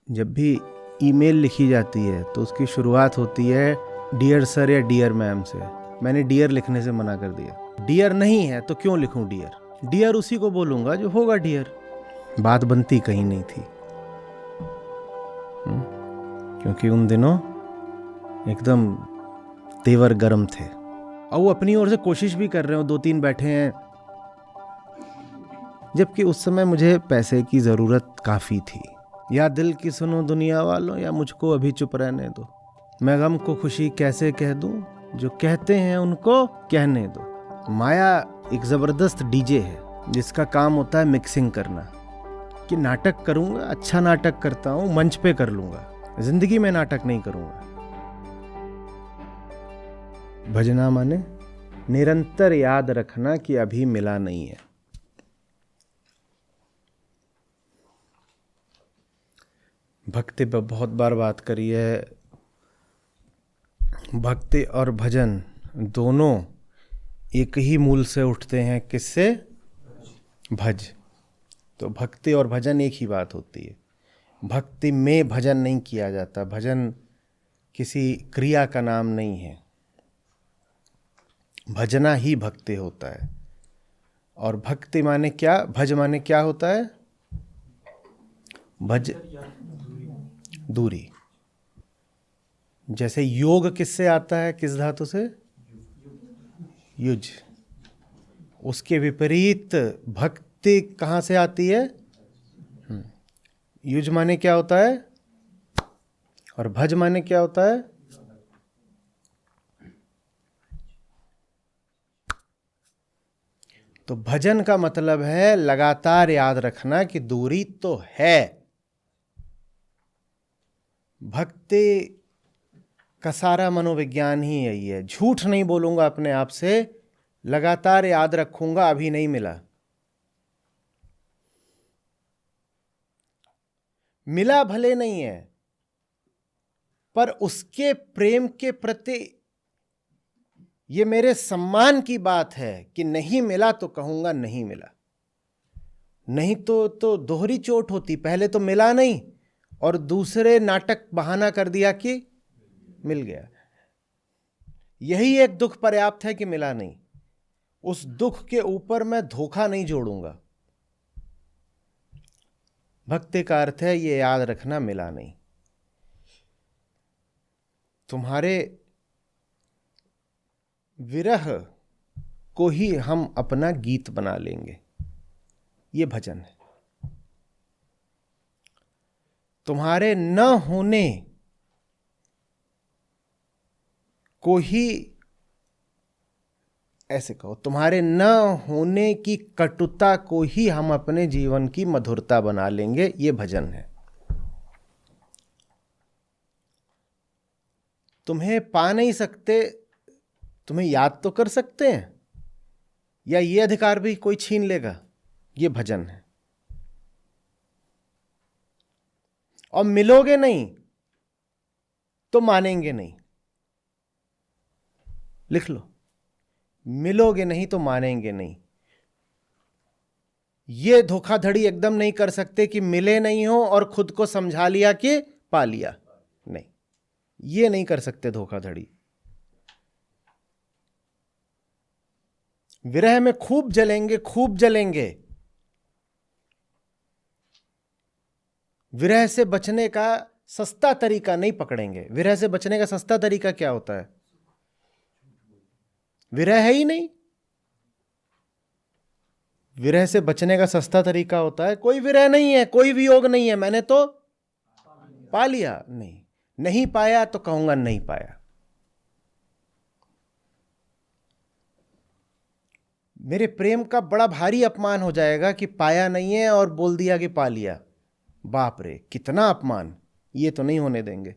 जब भी ईमेल लिखी जाती है तो उसकी शुरुआत होती है डियर सर या डियर मैम से। मैंने डियर लिखने से मना कर दिया। डियर नहीं है तो क्यों लिखूं डियर? डियर उसी को बोलूंगा जो होगा डियर। बात बनती कहीं नहीं थी, क्योंकि उन दिनों एकदम तेवर गरम थे। और वो अपनी ओर से कोशिश भी कर रहे हो, 2-3 बैठे हैं, जबकि उस समय मुझे पैसे की ज़रूरत काफ़ी थी। या दिल की सुनो दुनिया वालों, या मुझको अभी चुप रहने दो। मैं गम को खुशी कैसे कह दूं, जो कहते हैं उनको कहने दो। माया एक ज़बरदस्त डीजे है जिसका काम होता है मिक्सिंग करना। कि नाटक करूंगा, अच्छा नाटक करता हूं, मंच पे कर लूंगा, जिंदगी में नाटक नहीं करूंगा। भजना माने निरंतर याद रखना कि अभी मिला नहीं है। भक्ति पर बहुत बार बात करी है। भक्ति और भजन दोनों एक ही मूल से उठते हैं। किससे? भज। तो भक्ति और भजन एक ही बात होती है। भक्ति में भजन नहीं किया जाता। भजन किसी क्रिया का नाम नहीं है। भजना ही भक्ति होता है। और भक्ति माने क्या? भज माने क्या होता है? भज दूरी। जैसे योग किससे आता है? किस धातु से? युज। उसके विपरीत भक्ति कहाँ से आती है? युज माने क्या होता है? और भज माने क्या होता है? तो भजन का मतलब है लगातार याद रखना कि दूरी तो है। भक्ति का सारा मनोविज्ञान ही यही है। झूठ नहीं बोलूंगा अपने आप से, लगातार याद रखूंगा अभी नहीं मिला। मिला भले नहीं है, पर उसके प्रेम के प्रति ये मेरे सम्मान की बात है कि नहीं मिला तो कहूंगा नहीं मिला। नहीं तो दोहरी चोट होती। पहले तो मिला नहीं और दूसरे नाटक बहाना कर दिया कि मिल गया। यही एक दुख पर्याप्त है कि मिला नहीं। उस दुख के ऊपर मैं धोखा नहीं जोड़ूंगा। भक्ति का अर्थ है ये याद रखना मिला नहीं। तुम्हारे विरह को ही हम अपना गीत बना लेंगे, ये भजन है। तुम्हारे न होने को ही, ऐसे कहो, तुम्हारे न होने की कटुता को ही हम अपने जीवन की मधुरता बना लेंगे, ये भजन है। तुम्हें पा नहीं सकते, तुम्हें याद तो कर सकते हैं, या ये अधिकार भी कोई छीन लेगा, ये भजन है। और मिलोगे नहीं तो मानेंगे नहीं। लिख लो, मिलोगे नहीं तो मानेंगे नहीं। ये धोखाधड़ी एकदम नहीं कर सकते कि मिले नहीं हो और खुद को समझा लिया कि पा लिया। नहीं, ये नहीं कर सकते धोखाधड़ी। विरह में खूब जलेंगे, खूब जलेंगे। विरह से बचने का सस्ता तरीका नहीं पकड़ेंगे। विरह से बचने का सस्ता तरीका क्या होता है? विरह है ही नहीं। विरह से बचने का सस्ता तरीका होता है कोई विरह नहीं है, कोई वियोग नहीं है, मैंने तो पा लिया। नहीं, नहीं पाया तो कहूंगा नहीं पाया। मेरे प्रेम का बड़ा भारी अपमान हो जाएगा कि पाया नहीं है और बोल दिया कि पा लिया। बाप रे, कितना अपमान। ये तो नहीं होने देंगे।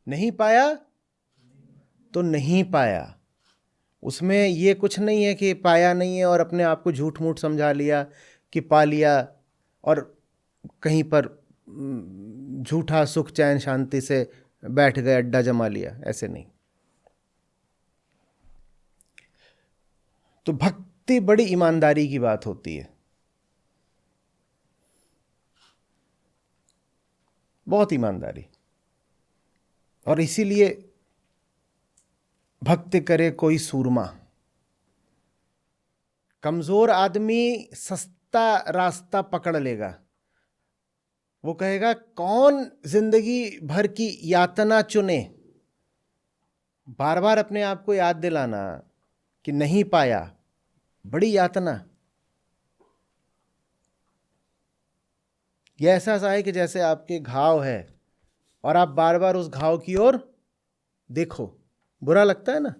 नहीं पाया तो नहीं पाया। उसमें ये कुछ नहीं है कि पाया नहीं है और अपने आप को झूठ मूठ समझा लिया कि पा लिया और कहीं पर झूठा सुख चैन शांति से बैठ गए, अड्डा जमा लिया। ऐसे नहीं। तो भक्ति बड़ी ईमानदारी की बात होती है। बहुत ईमानदारी। और इसीलिए भक्ति करे कोई सूरमा। कमजोर आदमी सस्ता रास्ता पकड़ लेगा। वो कहेगा कौन जिंदगी भर की यातना चुने। बार बार अपने आप को याद दिलाना कि नहीं पाया, बड़ी यातना। यह ऐसा सा है कि जैसे आपके घाव है और आप बार बार उस घाव की ओर देखो, बुरा लगता है ना।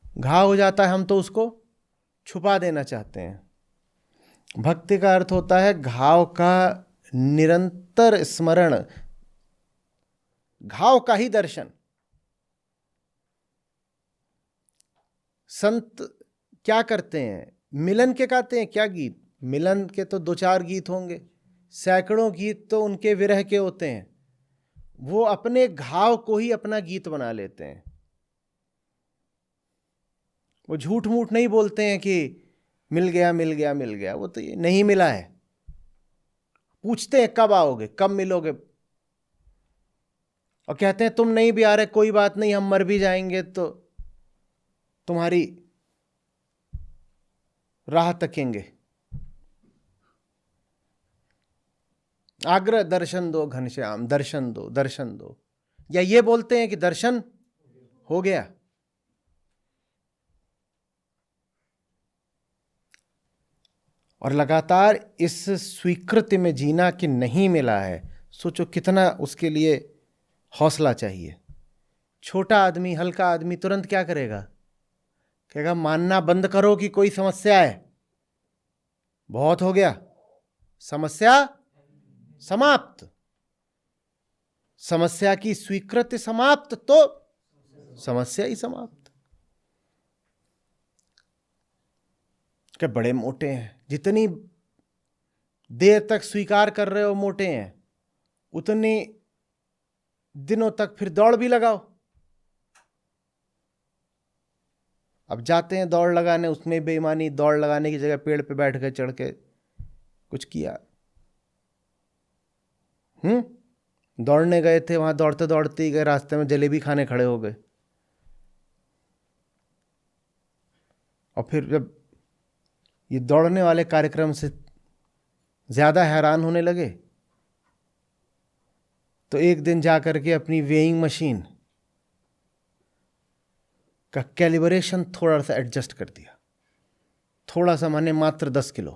घाव हो जाता है, हम तो उसको छुपा देना चाहते हैं। भक्ति का अर्थ होता है घाव का निरंतर स्मरण, घाव का ही दर्शन। संत क्या करते हैं? मिलन के गाते हैं क्या गीत? मिलन के तो 2-4 गीत होंगे, सैकड़ों गीत तो उनके विरह के होते हैं। वो अपने घाव को ही अपना गीत बना लेते हैं। वो झूठ मूठ नहीं बोलते हैं कि मिल गया मिल गया मिल गया। वो तो ये नहीं मिला है। पूछते हैं कब आओगे, कब मिलोगे, और कहते हैं तुम नहीं भी आ रहे, कोई बात नहीं, हम मर भी जाएंगे तो तुम्हारी राह तकेंगे। आग्रह दर्शन दो घनश्याम, दर्शन दो दर्शन दो। या ये बोलते हैं कि दर्शन हो गया। और लगातार इस स्वीकृति में जीना कि नहीं मिला है, सोचो कितना उसके लिए हौसला चाहिए। छोटा आदमी, हल्का आदमी तुरंत क्या करेगा? कहेगा मानना बंद करो कि कोई समस्या है, बहुत हो गया, समस्या समाप्त। समस्या की स्वीकृति समाप्त तो समस्या ही समाप्त। क्या बड़े मोटे हैं, जितनी देर तक स्वीकार कर रहे हो मोटे हैं, उतने दिनों तक फिर दौड़ भी लगाओ। अब जाते हैं दौड़ लगाने, उसमें बेईमानी, दौड़ लगाने की जगह पेड़ पे बैठ गए, चढ़ के कुछ किया। दौड़ने गए थे, वहां दौड़ते दौड़ते ही गए, रास्ते में जलेबी खाने खड़े हो गए। और फिर जब ये दौड़ने वाले कार्यक्रम से ज्यादा हैरान होने लगे तो एक दिन जाकर के अपनी वेइंग मशीन का कैलिब्रेशन थोड़ा सा एडजस्ट कर दिया। थोड़ा सा माने मात्र 10 किलो।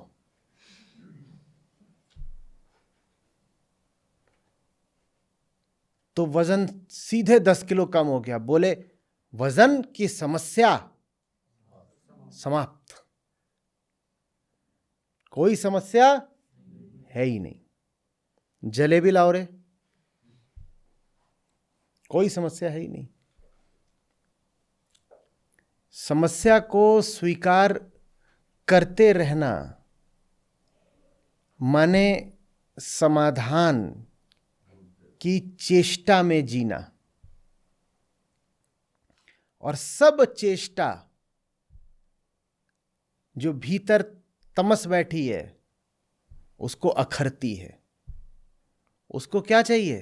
तो वजन सीधे 10 किलो कम हो गया। बोले वजन की समस्या समाप्त, कोई समस्या है ही नहीं। जलेबी लाओ रे, कोई समस्या है ही नहीं। समस्या को स्वीकार करते रहना माने समाधान की चेष्टा में जीना। और सब चेष्टा जो भीतर तमस बैठी है उसको अखरती है। उसको क्या चाहिए?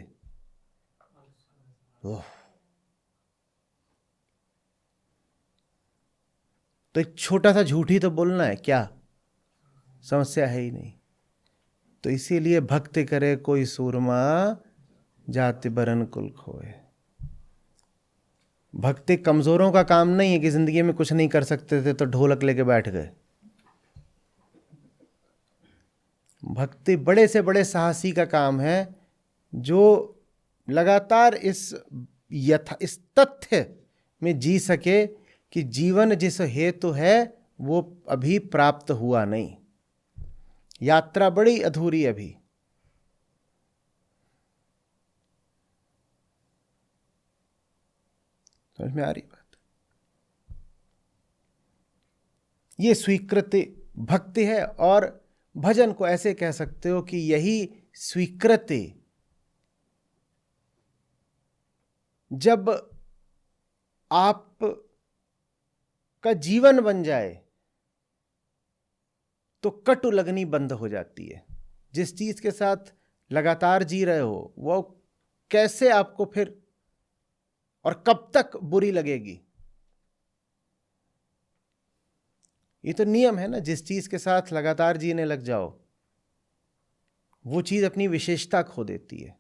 तो एक छोटा सा झूठ ही तो बोलना है, क्या समस्या है ही नहीं। तो इसीलिए भक्ति करे कोई सूरमा, जाति बरन कुल खोए। भक्ति कमजोरों का काम नहीं है कि जिंदगी में कुछ नहीं कर सकते थे तो ढोलक लेके बैठ गए। भक्ति बड़े से बड़े साहसी का काम है जो लगातार इस तथ्य में जी सके कि जीवन जिस हेतु है वो अभी प्राप्त हुआ नहीं, यात्रा बड़ी अधूरी अभी। समझ में आ रही बात? ये स्वीकृति भक्ति है। और भजन को ऐसे कह सकते हो कि यही स्वीकृति जब आप का जीवन बन जाए तो कटु लगनी बंद हो जाती है। जिस चीज के साथ लगातार जी रहे हो वो कैसे आपको फिर और कब तक बुरी लगेगी। ये तो नियम है ना, जिस चीज के साथ लगातार जीने लग जाओ वो चीज अपनी विशेषता खो देती है।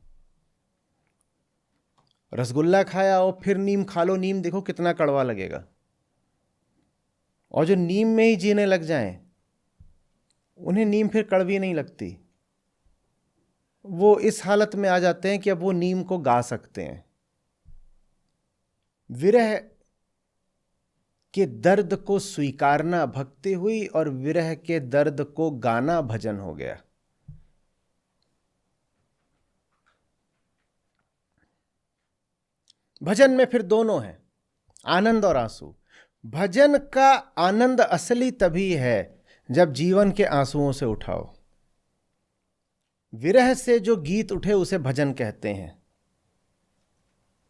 रसगुल्ला खाया और फिर नीम खा लो, नीम देखो कितना कड़वा लगेगा। और जो नीम में ही जीने लग जाएं उन्हें नीम फिर कड़वी नहीं लगती। वो इस हालत में आ जाते हैं कि अब वो नीम को गा सकते हैं। विरह के दर्द को स्वीकारना भक्ति हुई और विरह के दर्द को गाना भजन हो गया। भजन में फिर दोनों है, आनंद और आंसू। भजन का आनंद असली तभी है जब जीवन के आंसुओं से उठाओ। विरह से जो गीत उठे उसे भजन कहते हैं।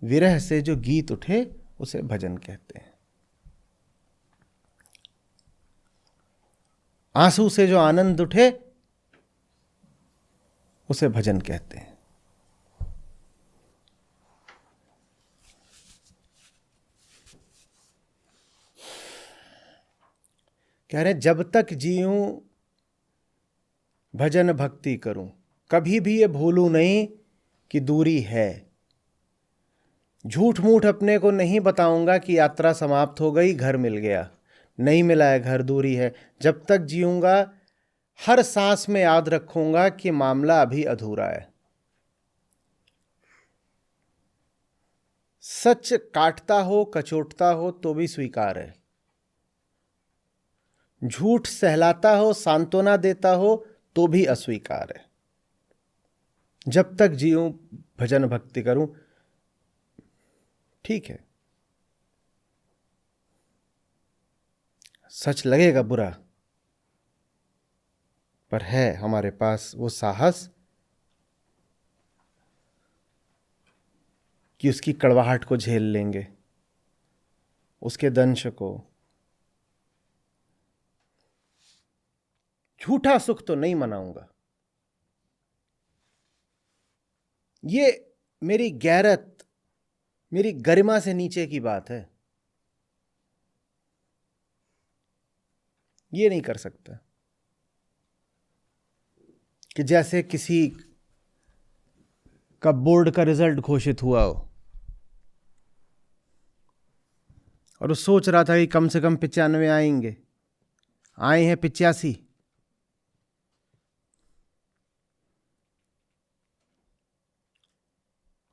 विरह से जो गीत उठे उसे भजन कहते हैं। आंसू से जो आनंद उठे उसे भजन कहते हैं। कह रहे जब तक जीऊं भजन भक्ति करूं, कभी भी ये भूलूं नहीं कि दूरी है। झूठ मूठ अपने को नहीं बताऊंगा कि यात्रा समाप्त हो गई, घर मिल गया। नहीं मिला है घर, दूरी है। जब तक जीऊंगा हर सांस में याद रखूंगा कि मामला अभी अधूरा है। सच काटता हो कचोटता हो तो भी स्वीकार है। झूठ सहलाता हो सांत्वना देता हो तो भी अस्वीकार है। जब तक जीऊं भजन भक्ति करूं, ठीक है। सच लगेगा बुरा, पर है हमारे पास वो साहस कि उसकी कड़वाहट को झेल लेंगे, उसके दंश को। झूठा सुख तो नहीं मनाऊंगा। ये मेरी गैरत, मेरी गरिमा से नीचे की बात है। ये नहीं कर सकता कि जैसे किसी का बोर्ड का रिजल्ट घोषित हुआ हो और वो सोच रहा था कि कम से कम 95 आएंगे, आए हैं 85।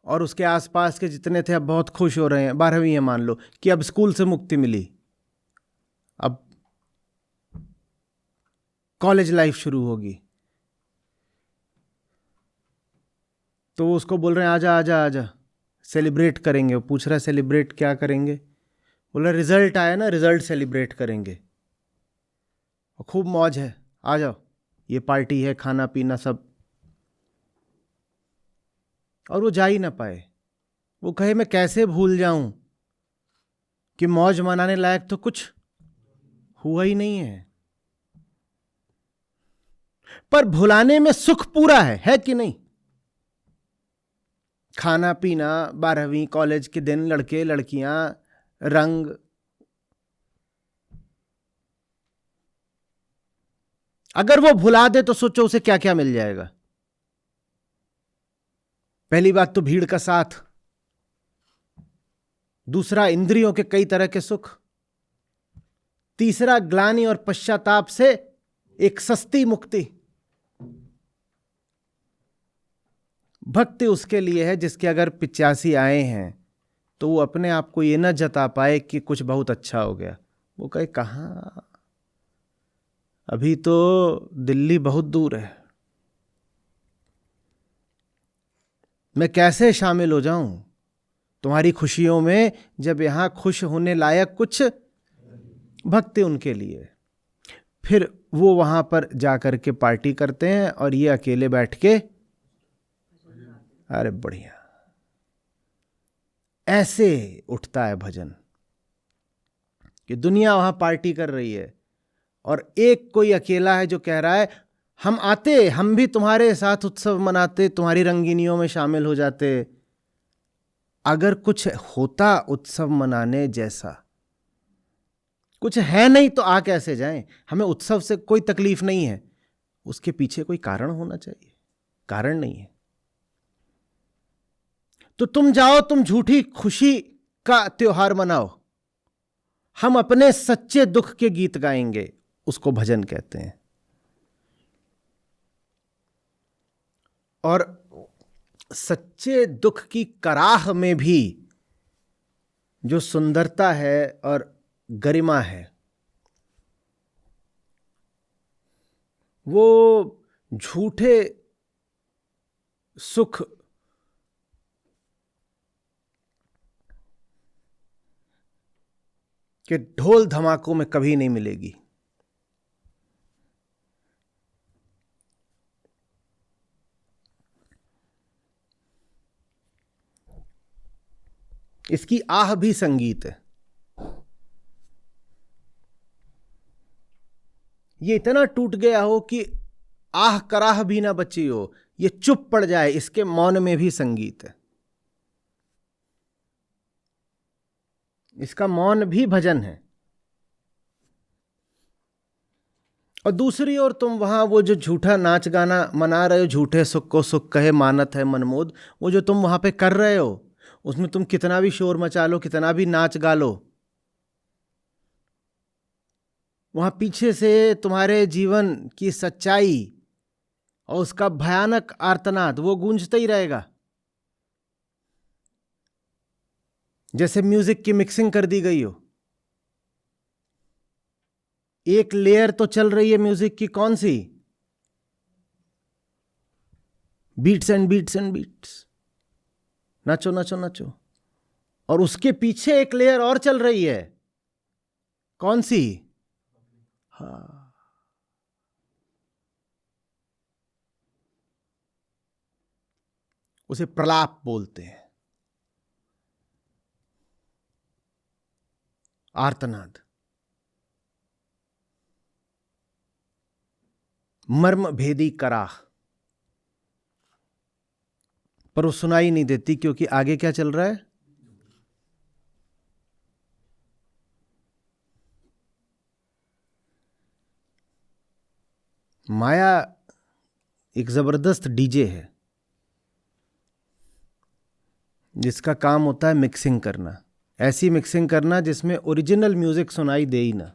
और उसके आसपास के जितने थे अब बहुत खुश हो रहे हैं। 12वीं है मान लो कि अब स्कूल से मुक्ति मिली, अब कॉलेज लाइफ शुरू होगी। तो वो उसको बोल रहे हैं आजा आजा आजा, सेलिब्रेट करेंगे। वो पूछ रहा है सेलिब्रेट क्या करेंगे? बोल रहा रिजल्ट आया ना, रिजल्ट सेलिब्रेट करेंगे और खूब मौज है, आ जाओ, ये पार्टी है, खाना पीना सब। और वो जा ही ना पाए। वो कहे मैं कैसे भूल जाऊं कि मौज मनाने लायक तो कुछ हुआ ही नहीं है। पर भुलाने में सुख पूरा है कि नहीं? खाना पीना, 12वीं कॉलेज के दिन, लड़के लड़कियां, रंग, अगर वो भुला दे तो सोचो उसे क्या क्या मिल जाएगा। पहली बात तो भीड़ का साथ, दूसरा इंद्रियों के कई तरह के सुख, तीसरा ग्लानि और पश्चाताप से एक सस्ती मुक्ति। भक्ति उसके लिए है जिसके अगर 85 आए हैं तो वो अपने आप को ये न जता पाए कि कुछ बहुत अच्छा हो गया। वो कहे कहां, अभी तो दिल्ली बहुत दूर है, मैं कैसे शामिल हो जाऊं तुम्हारी खुशियों में जब यहां खुश होने लायक कुछ। भक्ति उनके लिए। फिर वो वहां पर जाकर के पार्टी करते हैं और ये अकेले बैठ के, अरे बढ़िया, ऐसे उठता है भजन कि दुनिया वहां पार्टी कर रही है और एक कोई अकेला है जो कह रहा है हम आते, हम भी तुम्हारे साथ उत्सव मनाते, तुम्हारी रंगीनियों में शामिल हो जाते, अगर कुछ होता उत्सव मनाने जैसा, कुछ है नहीं तो आ कैसे जाएं। हमें उत्सव से कोई तकलीफ नहीं है, उसके पीछे कोई कारण होना चाहिए, कारण नहीं है। तो तुम जाओ, तुम झूठी खुशी का त्योहार मनाओ, हम अपने सच्चे दुख के गीत गाएंगे, उसको भजन कहते हैं। और सच्चे दुख की कराह में भी जो सुंदरता है और गरिमा है, वो झूठे सुख के ढोल धमाकों में कभी नहीं मिलेगी। इसकी आह भी संगीत है। ये इतना टूट गया हो कि आह कराह भी ना बची हो, ये चुप पड़ जाए, इसके मौन में भी संगीत है। इसका मौन भी भजन है। और दूसरी ओर तुम वहां वो जो झूठा नाच गाना मना रहे हो, झूठे सुख को सुख कहे मानत है मनमोद, वो जो तुम वहां पे कर रहे हो, उसमें तुम कितना भी शोर मचा लो, कितना भी नाच गा लो, वहां पीछे से तुम्हारे जीवन की सच्चाई और उसका भयानक आर्तनाद वो गूंजता ही रहेगा। जैसे म्यूजिक की मिक्सिंग कर दी गई हो। एक लेयर तो चल रही है म्यूजिक की, कौन सी? Beats and beats and beats, नाचो नाचो नाचो। और उसके पीछे एक लेयर और चल रही है, कौन सी? हाँ, उसे प्रलाप बोलते हैं, आर्तनाद, मर्म भेदी कराह। पर वो सुनाई नहीं देती, क्योंकि आगे क्या चल रहा है? माया एक जबरदस्त डीजे है, जिसका काम होता है मिक्सिंग करना, ऐसी मिक्सिंग करना जिसमें ओरिजिनल म्यूजिक सुनाई दे ही ना।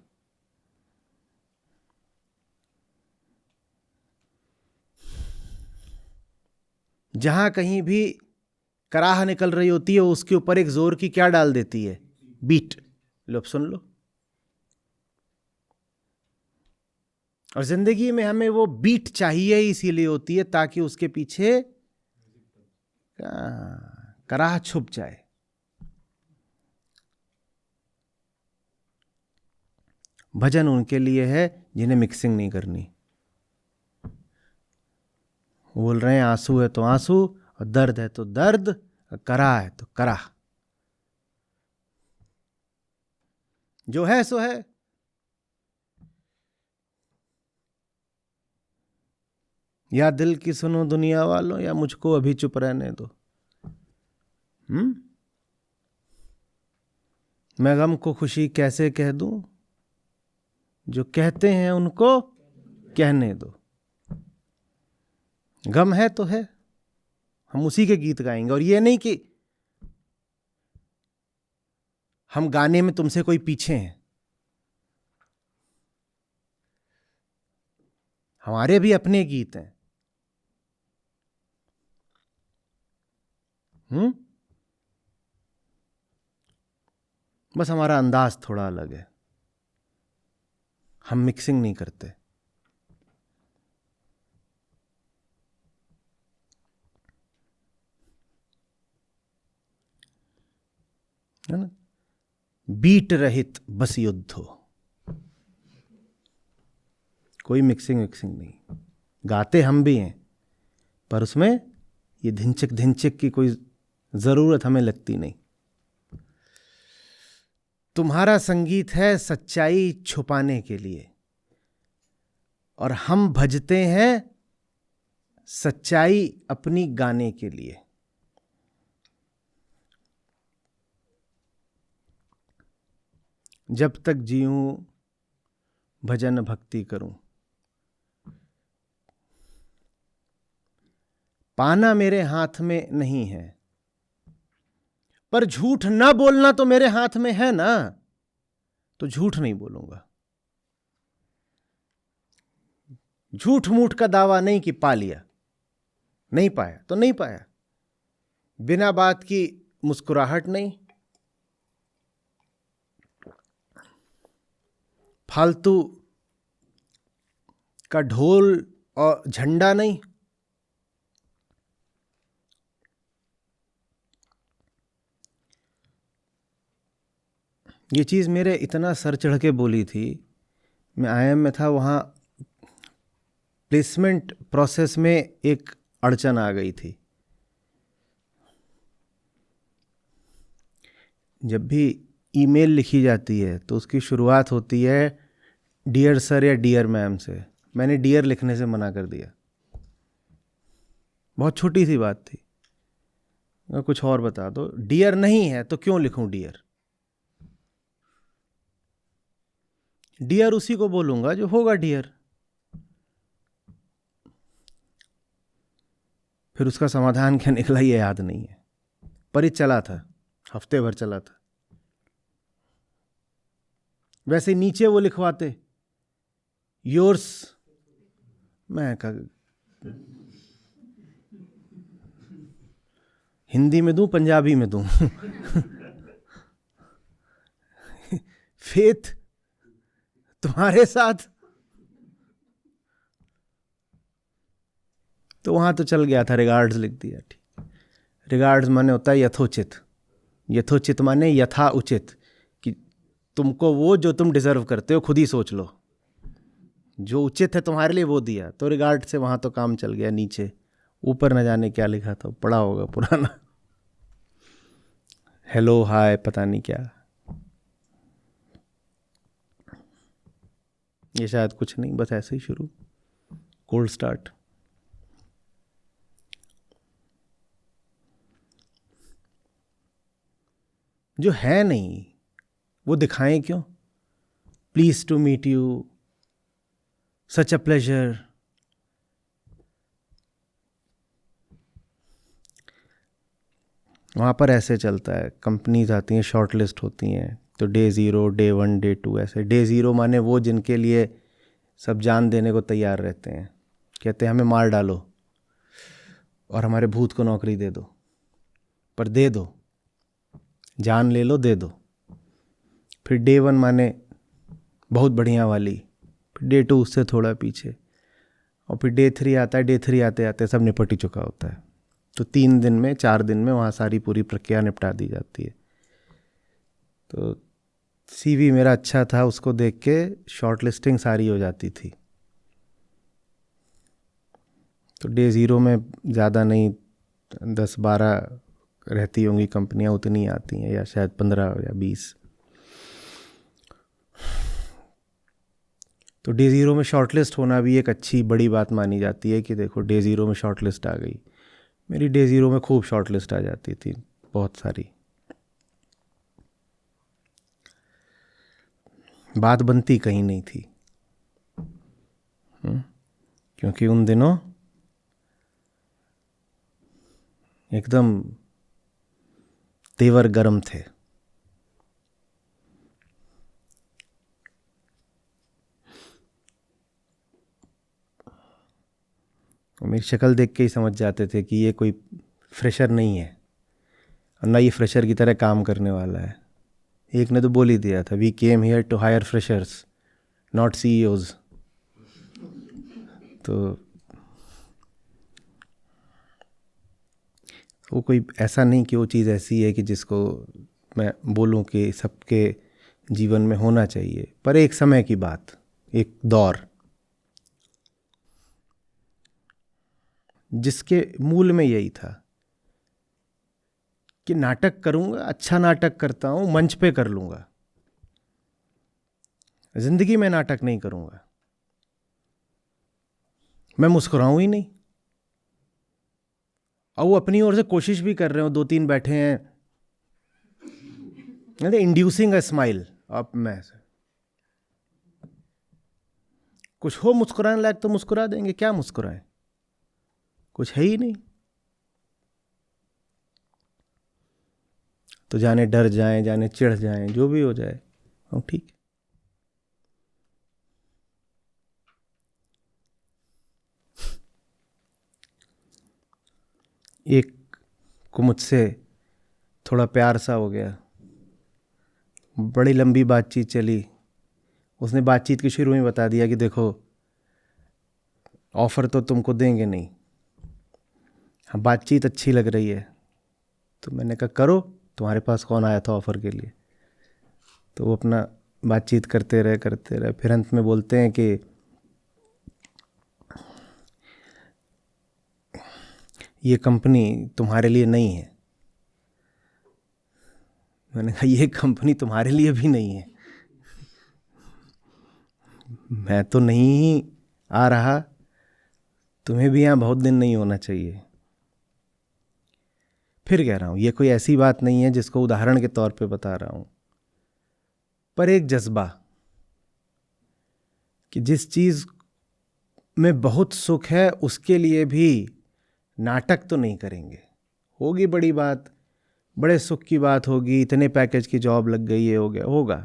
जहां कहीं भी कराह निकल रही होती है, उसके ऊपर एक जोर की क्या डाल देती है? बीट। लो सुन लो। और जिंदगी में हमें वो बीट चाहिए, इसीलिए होती है ताकि उसके पीछे कराह छुप जाए। भजन उनके लिए है जिन्हें मिक्सिंग नहीं करनी। बोल रहे हैं आंसू है तो आंसू, और दर्द है तो दर्द, और कराह है तो कराह। जो है सो है। या दिल की सुनो दुनिया वालों, या मुझको अभी चुप रहने दो। मैं गम को खुशी कैसे कह दूं, जो कहते हैं उनको कहने दो। गम है तो है, हम उसी के गीत गाएंगे। और ये नहीं कि हम गाने में तुमसे कोई पीछे हैं, हमारे भी अपने गीत हैं। बस हमारा अंदाज थोड़ा अलग है, हम मिक्सिंग नहीं करते। है ना? बीट रहित बस युद्ध हो, कोई मिक्सिंग विक्सिंग नहीं। गाते हम भी हैं, पर उसमें ये धिनचक धिनचक की कोई जरूरत हमें लगती नहीं। तुम्हारा संगीत है सच्चाई छुपाने के लिए, और हम भजते हैं सच्चाई अपनी गाने के लिए। जब तक जीऊं भजन भक्ति करूं। पाना मेरे हाथ में नहीं है, पर झूठ ना बोलना तो मेरे हाथ में है ना, तो झूठ नहीं बोलूंगा। झूठ मूठ का दावा नहीं कि पा लिया, नहीं पाया तो नहीं पाया। बिना बात की मुस्कुराहट नहीं, फालतू का ढोल और झंडा नहीं। ये चीज़ मेरे इतना सर चढ़ के बोली थी। मैं IIM में था, वहाँ प्लेसमेंट प्रोसेस में एक अड़चन आ गई थी। जब भी ईमेल लिखी जाती है तो उसकी शुरुआत होती है डियर सर या डियर मैम से। मैंने डियर लिखने से मना कर दिया। बहुत छोटी सी बात थी, कुछ और बता दो। डियर नहीं है तो क्यों लिखूं डियर? डियर उसी को बोलूंगा जो होगा डियर। फिर उसका समाधान क्या निकला ये याद नहीं है, पर ये चला था, हफ्ते भर चला था। वैसे नीचे वो लिखवाते योर्स, मैं हिंदी में दूं पंजाबी में दूं फेथ तुम्हारे साथ। तो वहां तो चल गया था, रिगार्ड्स लिख दिया। ठीक, रिगार्ड्स माने होता है यथोचित। यथोचित माने यथा उचित, कि तुमको वो जो तुम डिजर्व करते हो खुद ही सोच लो, जो उचित है तुम्हारे लिए वो दिया। तो रिगार्ड से वहां तो काम चल गया। नीचे ऊपर न जाने क्या लिखा था, पढ़ा होगा पुराना, हेलो हाय पता नहीं क्या। ये शायद कुछ नहीं, बस ऐसे ही शुरू, कोल्ड स्टार्ट। जो है नहीं वो दिखाएं क्यों? Pleased to meet you, such a pleasure. वहाँ पर ऐसे चलता है, कंपनीज आती हैं, शॉर्ट लिस्ट होती हैं, तो डे 0, डे 1, डे 2 ऐसे। डे 0 माने वो जिनके लिए सब जान देने को तैयार रहते हैं, कहते हैं हमें मार डालो और हमारे भूत को नौकरी दे दो, पर दे दो, जान ले लो, दे दो। फिर डे 1 माने बहुत बढ़िया वाली, फिर डे 2 उससे थोड़ा पीछे, और फिर डे 3 आता है। डे 3 आते आते सब निपट ही चुका होता है। तो 3 दिन में 4 दिन में वहाँ सारी पूरी प्रक्रिया निपटा दी जाती है। तो CV मेरा अच्छा था, उसको देख के शॉर्ट लिस्टिंग सारी हो जाती थी। तो डे 0 में ज़्यादा नहीं, 10-12 रहती होंगी कंपनियां, उतनी आती हैं, या शायद 15 या 20। तो डे 0 में शॉर्टलिस्ट होना भी एक अच्छी बड़ी बात मानी जाती है कि देखो डे 0 में शॉर्टलिस्ट आ गई। मेरी डे 0 में खूब शॉर्टलिस्ट आ जाती थी, बहुत सारी। बात बनती कहीं नहीं थी, क्योंकि उन दिनों एकदम तेवर गरम थे। मेरी शक्ल देख के ही समझ जाते थे कि ये कोई फ्रेशर नहीं है, और ना ये फ्रेशर की तरह काम करने वाला है। एक ने तो बोल ही दिया था, we came here to hire freshers not CEOs। तो वो कोई ऐसा नहीं कि वो चीज़ ऐसी है कि जिसको मैं बोलूं कि सबके जीवन में होना चाहिए, पर एक समय की बात, एक दौर जिसके मूल में यही था कि नाटक करूंगा, अच्छा नाटक करता हूं, मंच पे कर लूंगा, जिंदगी में नाटक नहीं करूंगा। मैं मुस्कुराऊं ही नहीं। और वो अपनी ओर से कोशिश भी कर रहे हो, 2-3 बैठे हैं, इंड्यूसिंग अ स्माइल, अब मैं कुछ हो मुस्कुराने लायक तो मुस्कुरा देंगे, क्या मुस्कुराएं, कुछ है ही नहीं। तो जाने डर जाएं, जाने चिढ़ जाएं, जो भी हो जाए, हम ठीक है। एक को मुझसे थोड़ा प्यार सा हो गया, बड़ी लंबी बातचीत चली। उसने बातचीत की शुरू में बता दिया कि देखो ऑफ़र तो तुमको देंगे नहीं, हाँ बातचीत अच्छी लग रही है। तो मैंने कहा करो, तुम्हारे पास कौन आया था ऑफ़र के लिए। तो वो अपना बातचीत करते रहे, फिर अंत में बोलते हैं कि ये कंपनी तुम्हारे लिए नहीं है। मैंने कहा ये कंपनी तुम्हारे लिए भी नहीं है, मैं तो नहीं आ रहा, तुम्हें भी यहाँ बहुत दिन नहीं होना चाहिए। फिर कह रहा हूँ ये कोई ऐसी बात नहीं है जिसको उदाहरण के तौर पे बता रहा हूँ, पर एक जज्बा कि जिस चीज़ में बहुत सुख है उसके लिए भी नाटक तो नहीं करेंगे। होगी बड़ी बात, बड़े सुख की बात होगी, इतने पैकेज की जॉब लग गई, ये हो गया, होगा,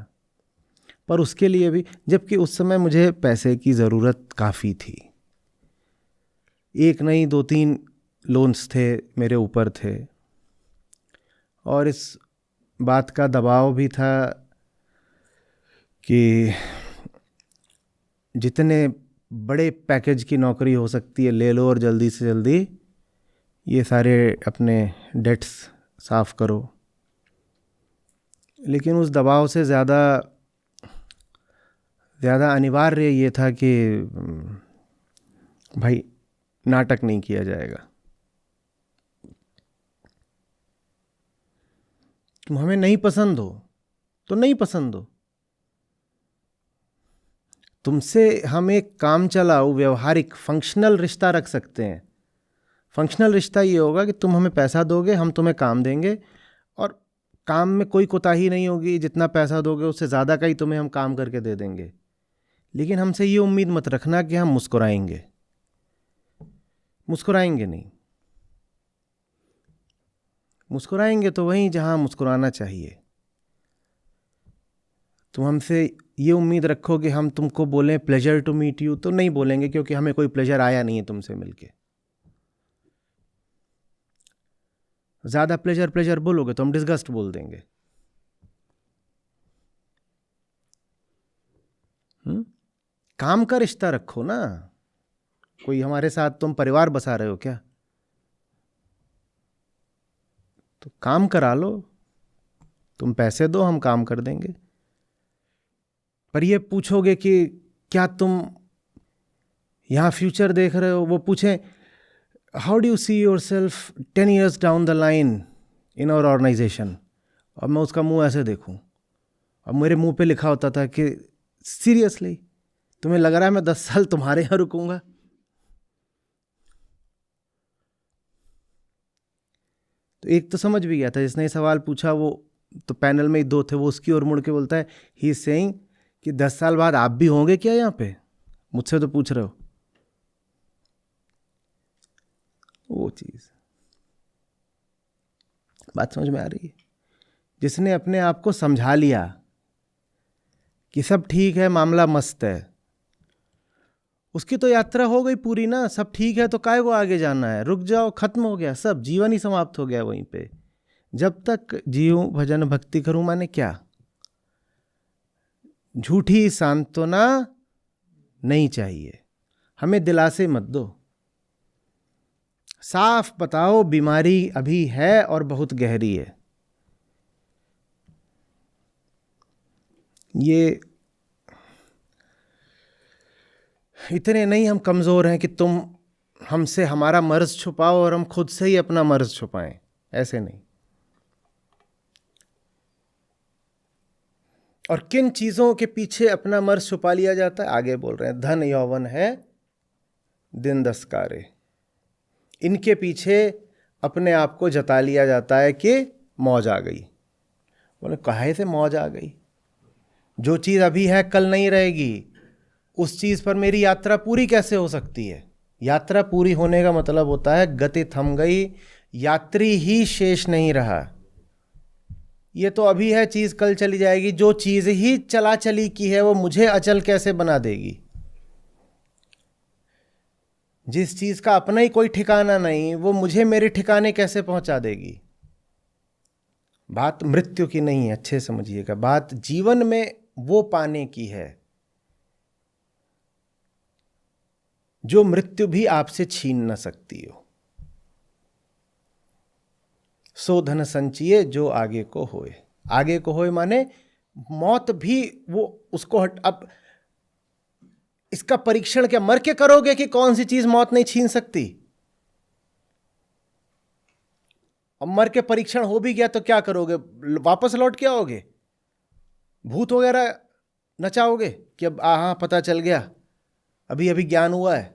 पर उसके लिए भी, जबकि उस समय मुझे पैसे की ज़रूरत काफ़ी थी। एक नहीं 2-3 लोन्स थे मेरे ऊपर थे, और इस बात का दबाव भी था कि जितने बड़े पैकेज की नौकरी हो सकती है ले लो और जल्दी से जल्दी ये सारे अपने डेट्स साफ़ करो। लेकिन उस दबाव से ज़्यादा अनिवार्य ये था कि भाई नाटक नहीं किया जाएगा। तुम हमें नहीं पसंद हो तो नहीं पसंद हो, तुमसे हम एक काम चलाओ व्यवहारिक फंक्शनल रिश्ता रख सकते हैं। फंक्शनल रिश्ता ये होगा कि तुम हमें पैसा दोगे, हम तुम्हें काम देंगे, और काम में कोई कोताही नहीं होगी, जितना पैसा दोगे उससे ज़्यादा का ही तुम्हें हम काम करके दे देंगे। लेकिन हमसे ये उम्मीद मत रखना कि हम मुस्कुराएंगे, मुस्कुराएंगे नहीं। मुस्कुराएंगे तो वहीं जहाँ मुस्कुराना चाहिए। तुम हमसे ये उम्मीद रखो कि हम तुमको बोलें प्लेजर टू मीट यू, तो नहीं बोलेंगे, क्योंकि हमें कोई प्लेजर आया नहीं है तुमसे मिलके। ज़्यादा प्लेजर बोलोगे तो हम डिस्गस्ट बोल देंगे। काम का रिश्ता रखो ना। कोई हमारे साथ तुम परिवार बसा रहे हो क्या, तो काम करा लो, तुम पैसे दो हम काम कर देंगे। पर ये पूछोगे कि क्या तुम यहाँ फ्यूचर देख रहे हो, वो पूछें how do you see yourself 10 years down the line in our organization, और मैं उसका मुंह ऐसे देखूं, और मेरे मुंह पे लिखा होता था कि सीरियसली तुम्हें लग रहा है मैं 10 साल तुम्हारे यहाँ रुकूंगा। तो एक तो समझ भी गया था, जिसने ये सवाल पूछा वो तो पैनल में ही 2 थे, वो उसकी ओर मुड़ के बोलता है ही इज सेइंग कि 10 साल बाद आप भी होंगे क्या यहाँ पे, मुझसे तो पूछ रहे हो। वो चीज़ बात समझ में आ रही है। जिसने अपने आप को समझा लिया कि सब ठीक है, मामला मस्त है, उसकी तो यात्रा हो गई पूरी ना। सब ठीक है तो काहे को आगे जाना है, रुक जाओ, खत्म हो गया, सब जीवन ही समाप्त हो गया वहीं पे। जब तक जीऊं भजन भक्ति करूं, माने क्या, झूठी सांत्वना नहीं चाहिए, हमें दिलासे मत दो, साफ बताओ बीमारी अभी है और बहुत गहरी है। ये इतने नहीं हम कमज़ोर हैं कि तुम हमसे हमारा मर्ज छुपाओ और हम खुद से ही अपना मर्ज छुपाएं, ऐसे नहीं। और किन चीज़ों के पीछे अपना मर्ज छुपा लिया जाता है, आगे बोल रहे हैं, धन यौवन है दिन दस्कारे, इनके पीछे अपने आप को जता लिया जाता है कि मौज आ गई। बोले काहे से मौज आ गई, जो चीज़ अभी है कल नहीं रहेगी, उस चीज़ पर मेरी यात्रा पूरी कैसे हो सकती है? यात्रा पूरी होने का मतलब होता है गति थम गई, यात्री ही शेष नहीं रहा। ये तो अभी है चीज़, कल चली जाएगी। जो चीज़ ही चला चली की है वो मुझे अचल कैसे बना देगी? जिस चीज़ का अपना ही कोई ठिकाना नहीं, वो मुझे मेरे ठिकाने कैसे पहुंचा देगी? बात मृत्यु की नहीं है, अच्छे समझिएगा। बात जीवन में वो पाने की है जो मृत्यु भी आपसे छीन न सकती हो। सो धन संचिए जो आगे को होए। आगे को होए माने मौत भी वो उसको अब इसका परीक्षण क्या मर के करोगे कि कौन सी चीज मौत नहीं छीन सकती? अब मर के परीक्षण हो भी गया तो क्या करोगे? वापस लौट के आओगे? भूत वगैरह नचाओगे कि अब हाँ पता चल गया, अभी अभी ज्ञान हुआ है,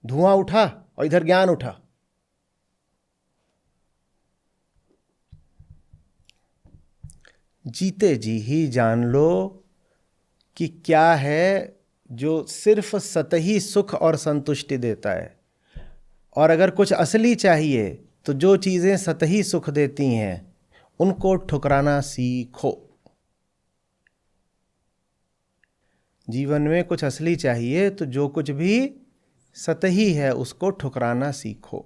धुआं उठा और इधर ज्ञान उठा। जीते जी ही जान लो कि क्या है जो सिर्फ सतही सुख और संतुष्टि देता है, और अगर कुछ असली चाहिए तो जो चीज़ें सतही सुख देती हैं उनको ठुकराना सीखो। जीवन में कुछ असली चाहिए तो जो कुछ भी सतही है उसको ठुकराना सीखो।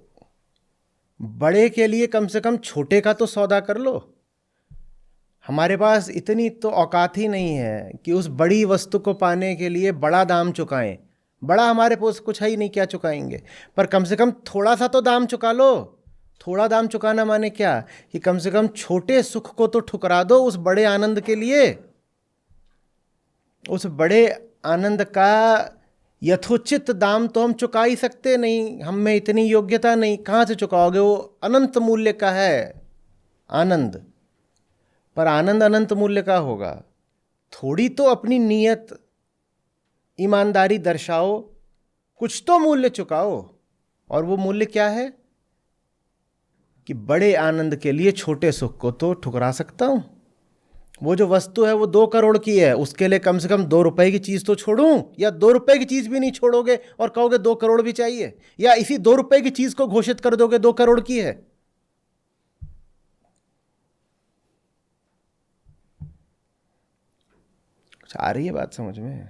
बड़े के लिए कम से कम छोटे का तो सौदा कर लो। हमारे पास इतनी तो औकात ही नहीं है कि उस बड़ी वस्तु को पाने के लिए बड़ा दाम चुकाएं। बड़ा हमारे पास कुछ है ही नहीं, क्या चुकाएंगे? पर कम से कम थोड़ा सा तो दाम चुका लो। थोड़ा दाम चुकाना माने क्या? कि कम से कम छोटे सुख को तो ठुकरा दो उस बड़े आनंद के लिए। उस बड़े आनंद का यथोचित दाम तो हम चुका ही सकते नहीं, हम में इतनी योग्यता नहीं। कहाँ से चुकाओगे? वो अनंत मूल्य का है आनंद। पर आनंद अनंत मूल्य का होगा। थोड़ी तो अपनी नीयत, ईमानदारी दर्शाओ, कुछ तो मूल्य चुकाओ। और वो मूल्य क्या है? कि बड़े आनंद के लिए छोटे सुख को तो ठुकरा सकता हूं। वो जो वस्तु है वो 2 करोड़ की है, उसके लिए कम से कम 2 रुपए की चीज तो छोड़ूं? या 2 रुपए की चीज भी नहीं छोड़ोगे और कहोगे 2 करोड़ भी चाहिए? या इसी 2 रुपए की चीज को घोषित कर दोगे 2 करोड़ की है? आ रही है बात समझ में?